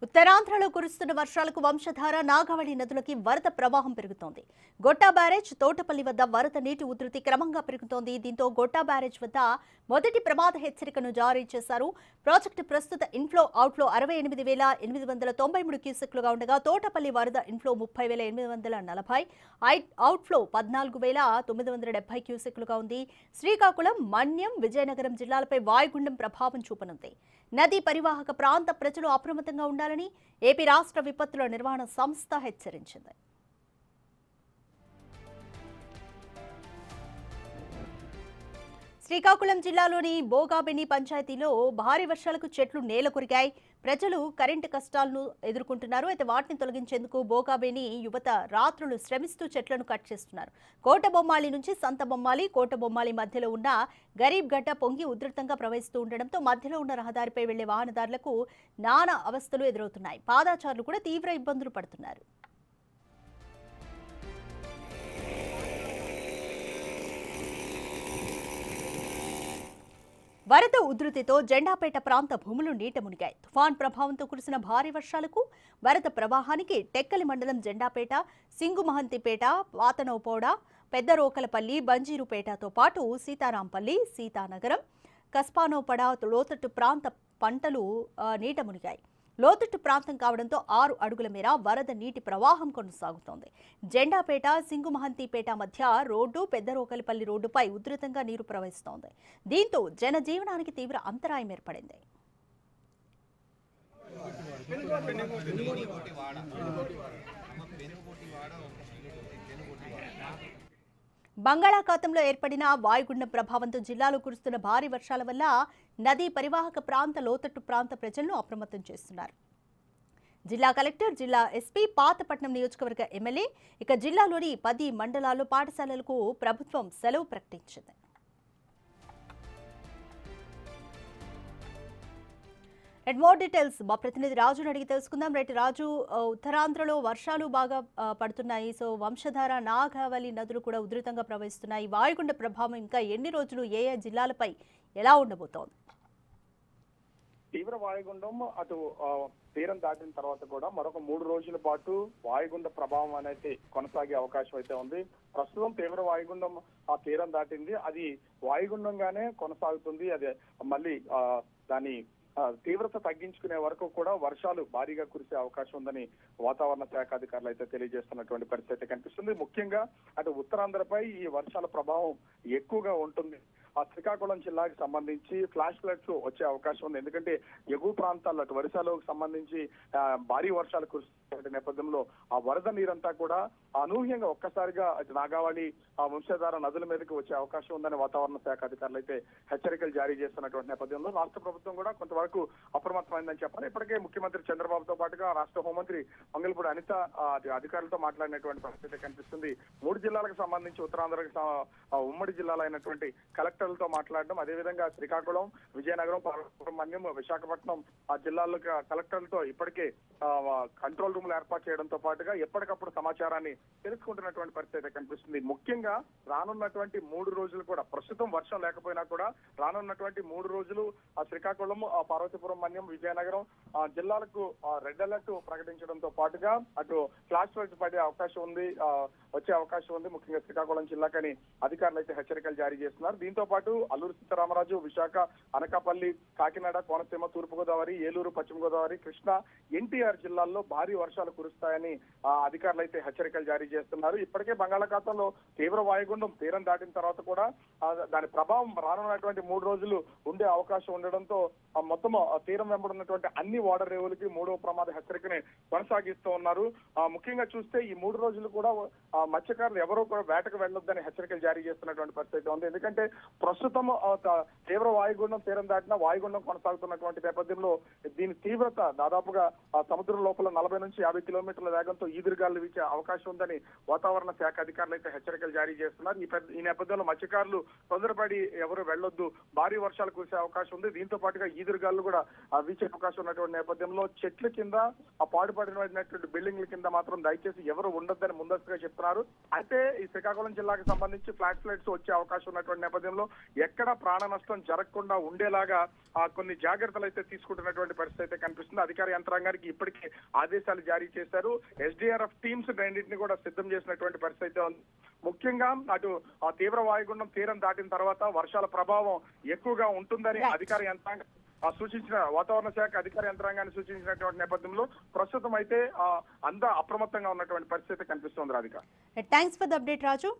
ఉత్తరాంధ్రలో కురుస్తున్న వర్షాలకు వంశధార నాగావళి నదులకి వరద ప్రవాహం పెరుగుతోంది. గొట్టా బ్యారేజ్ తోటపల్లి వద్ద వరద నీటి ఉధృతి క్రమంగా పెరుగుతోంది. దీంతో గొట్టా బ్యారేజ్ వద్ద మొదటి ప్రమాద హెచ్చరికను జారీ చేశారు. ప్రాజెక్టు ప్రస్తుత ఇన్ఫ్లో అవుట్ఫ్లో 68,893 క్యూసెక్లుగా ఉండగా తోటపల్లి వరద ఇన్ఫ్లో 30,840, అవుట్ఫ్లో 14,970 క్యూసెక్లుగా ఉంది. శ్రీకాకుళం, మన్యం, విజయనగరం జిల్లాలపై వాయుగుండం ప్రభావం చూపనుంది. నదీ పరివాహక ప్రాంత ప్రజలు అప్రమత్తంగా ఉండాలని ఏపీ రాష్ట్ర విపత్తుల నిర్వహణ సంస్థ హెచ్చరించింది. శ్రీకాకుళం జిల్లాలోని బోగాబెని పంచాయతీలో భారీ వర్షాలకు చెట్లు నేలకొరిగాయి. ప్రజలు కరెంటు కష్టాలను ఎదుర్కొంటున్నారు. అయితే వాటిని తొలగించేందుకు బోగాబెని యువత రాత్రులు శ్రమిస్తూ చెట్లను కట్ చేస్తున్నారు. కోటబొమ్మాళి నుంచి సంతబొమ్మాళి, కోటబొమ్మాళి మధ్యలో ఉన్న గరీబ్ గడ్డ పొంగి ఉధృతంగా ప్రవహిస్తూ ఉండడంతో మధ్యలో ఉన్న రహదారిపై వెళ్లే వాహనదారులకు నానా అవస్థలు ఎదురవుతున్నాయి. పాదాచారులు కూడా తీవ్ర ఇబ్బందులు పడుతున్నారు. వరద ఉధృతితో జెండాపేట ప్రాంత భూములు నీట మునిగాయి. తుఫాన్ ప్రభావంతో కురిసిన భారీ వర్షాలకు వరద ప్రవాహానికి టెక్కలి మండలం జెండాపేట, సింగుమహంతిపేట, పాతనోపోడ, పెద్దరోకలపల్లి, బంజీరుపేటతో పాటు సీతారాంపల్లి, సీతానగరం, కస్పానోపడ లోతట్టు ప్రాంత పంటలు నీట మునిగాయి. లోతట్టు ప్రాంతం కావడంతో 6 అడుగుల మేర వరద నీటి ప్రవాహం కొనసాగుతోంది. జెండాపేట, సింగుమహంతిపేట మధ్య రోడ్డు, పెద్దరోకలపల్లి రోడ్డుపై ఉధృతంగా నీరు ప్రవహిస్తోంది. దీంతో జనజీవనానికి తీవ్ర అంతరాయం ఏర్పడింది. బంగాళాఖాతంలో ఏర్పడిన వాయుగుండం ప్రభావంతో జిల్లాలో కురుస్తున్న భారీ వర్షాల వల్ల నదీ పరివాహక ప్రాంత లోతట్టు ప్రాంత ప్రజలను అప్రమత్తం చేస్తున్నారు. జిల్లా కలెక్టర్, జిల్లా ఎస్పీ, పాతపట్నం నియోజకవర్గ ఎమ్మెల్యే, ఇక జిల్లాలోని 10 మండలాల్లో పాఠశాలలకు ప్రభుత్వం సెలవు ప్రకటించింది. మోర్ డీటెయిల్స్ మా ప్రతినిధి రాజును అడిగి తెలుసుకుందాం. రైట్ రాజు, ఉత్తరాంధ్రలో వర్షాలు బాగా పడుతున్నాయి. సో వంశధార, నాగావళి నదులు కూడా ఉధృతంగా ప్రవహిస్తున్నాయి. వాయుగుండ ప్రభావం ఇంకా ఎన్ని రోజులు ఏ ఏ జిల్లాలపై ఎలా ఉండబోతోంది? తీవ్ర వాయుగుండం అటు తీరం దాటిన తర్వాత కూడా మరొక 3 రోజుల పాటు వాయుగుండ ప్రభావం అనేది కొనసాగే అవకాశం అయితే ఉంది. ప్రస్తుతం తీవ్ర వాయుగుండం ఆ తీరం దాటింది. అది వాయుగుండంగానే కొనసాగుతుంది. అది మళ్ళీ దాని తీవ్రత తగ్గించుకునే వరకు కూడా వర్షాలు భారీగా కురిసే అవకాశం ఉందని వాతావరణ శాఖ అధికారులు అయితే తెలియజేస్తున్నటువంటి పరిస్థితి కనిపిస్తుంది. ముఖ్యంగా అటు ఉత్తరాంధ్రపై ఈ వర్షాల ప్రభావం ఎక్కువగా ఉంటుంది. ఆ శ్రీకాకుళం జిల్లాకి సంబంధించి ఫ్లాష్ ఫ్లడ్స్ వచ్చే అవకాశం ఉంది. ఎందుకంటే ఎగువ ప్రాంతాల్లో అటు వరిసాలకు సంబంధించి భారీ వర్షాలు కురుస్తున్న నేపథ్యంలో ఆ వరద నీరంతా కూడా అనూహ్యంగా ఒక్కసారిగా నాగావళి, ఆ వంశధార నదుల మీదకి వచ్చే అవకాశం ఉందని వాతావరణ శాఖ అధికారులు అయితే హెచ్చరికలు జారీ చేస్తున్నటువంటి నేపథ్యంలో రాష్ట్ర ప్రభుత్వం కూడా కొంతవరకు అప్రమత్తమైందని చెప్పాలి. ఇప్పటికే ముఖ్యమంత్రి చంద్రబాబుతో పాటుగా రాష్ట్ర హోంమంత్రి మంగళపూడి అనిత అధికారులతో మాట్లాడినటువంటి పరిస్థితి కనిపిస్తుంది. 3 జిల్లాలకు సంబంధించి ఉత్తరాంధ్రకి ఉమ్మడి జిల్లాలైనటువంటి కలెక్టర్లతో మాట్లాడడం, అదేవిధంగా శ్రీకాకుళం, విజయనగరం, మన్యం, విశాఖపట్నం ఆ జిల్లాల్లో కలెక్టర్లతో ఇప్పటికే కంట్రోల్ రూమ్లు ఏర్పాటు చేయడంతో పాటుగా ఎప్పటికప్పుడు సమాచారాన్ని తెలుసుకుంటున్నటువంటి పరిస్థితి కనిపిస్తుంది. ముఖ్యంగా రానున్నటువంటి 3 రోజులు కూడా ప్రస్తుతం వర్షం లేకపోయినా కూడా రానున్నటువంటి 3 రోజులు ఆ శ్రీకాకుళం, పార్వతీపురం, మన్యం, విజయనగరం జిల్లాలకు రెడ్ అలర్ట్ ప్రకటించడంతో పాటుగా అటు ఫ్లాష్ ఫ్లడ్స్ పడే అవకాశం ఉంది, వచ్చే అవకాశం ఉంది. ముఖ్యంగా శ్రీకాకుళం జిల్లాకని అధికారులు అయితే హెచ్చరికలు జారీ చేస్తున్నారు. దీంతో పాటు అల్లూరు సీతారామరాజు, విశాఖ, అనకాపల్లి, కాకినాడ, కోనసీమ, తూర్పుగోదావరి, ఏలూరు, పశ్చిమ గోదావరి, కృష్ణా, ఎన్టీఆర్ జిల్లాల్లో భారీ వర్షాలు కురుస్తాయని అధికారులు అయితే హెచ్చరికలు జారీ చేస్తున్నారు. ఇప్పటికే బంగాళాఖాతంలో తీవ్ర వాయుగుండం తీరం దాటిన తర్వాత కూడా దాని ప్రభావం రానున్నటువంటి 3 రోజులు ఉండే అవకాశం ఉండడంతో మొత్తం తీరం వెంబడున్నటువంటి అన్ని ఓడర్ రేవులకి 3వ ప్రమాద హెచ్చరికని కొనసాగిస్తూ ఉన్నారు. ముఖ్యంగా చూస్తే ఈ 3 రోజులు కూడా మత్స్యకారులు ఎవరూ కూడా వేటకు వెళ్లొద్దని హెచ్చరికలు జారీ చేస్తున్నటువంటి పరిస్థితి ఉంది. ఎందుకంటే ప్రస్తుతం తీవ్ర వాయుగుండం తీరం దాటిన వాయుగుండం కొనసాగుతున్నటువంటి నేపథ్యంలో దీని తీవ్రత దాదాపుగా సముద్రం లోపల 40 నుంచి 50 కిలోమీటర్ల వేగంతో ఈదురుగాలు వీచే అవకాశం ఉందని వాతావరణ శాఖ అధికారులు అయితే హెచ్చరికలు జారీ చేస్తున్నారు. ఈ నేపథ్యంలో మత్స్యకారులు తొందరపడి ఎవరు వెళ్లొద్దు, భారీ వర్షాలు కురిసే అవకాశం ఉంది. దీంతో పాటుగా ఈదురుగాలు కూడా వీచే అవకాశం ఉన్నటువంటి నేపథ్యంలో చెట్ల కింద ఆ పాడుపడినటువంటి బిల్డింగ్ల కింద మాత్రం దయచేసి ఎవరు ఉండొద్దని ముందస్తుగా చెప్తున్నారు. అయితే ఈ శ్రీకాకుళం జిల్లాకు సంబంధించి ఫ్లాష్ ఫ్లడ్స్ వచ్చే అవకాశం ఉన్నటువంటి నేపథ్యంలో ఎక్కడ ప్రాణ నష్టం జరగకుండా ఉండేలాగా కొన్ని జాగ్రత్తలు అయితే తీసుకుంటున్నటువంటి పరిస్థితి అయితే కనిపిస్తుంది. అధికార యంత్రాంగానికి ఇప్పటికే ఆదేశాలు జారీ చేశారు. SDRF టీమ్స్ రెండింటిని కూడా సిద్ధం చేసినటువంటి పరిస్థితి అయితే ఉంది. ముఖ్యంగా అటు తీవ్ర వాయుగుండం తీరం దాటిన తర్వాత వర్షాల ప్రభావం ఎక్కువగా ఉంటుందని అధికార యంత్రాంగం సూచించిన వాతావరణ శాఖ అధికార యంత్రాంగాన్ని సూచించినటువంటి నేపథ్యంలో ప్రస్తుతం అయితే అంతా అప్రమత్తంగా ఉన్నటువంటి పరిస్థితి కనిపిస్తోంది. Radhika, thanks for the update Raju.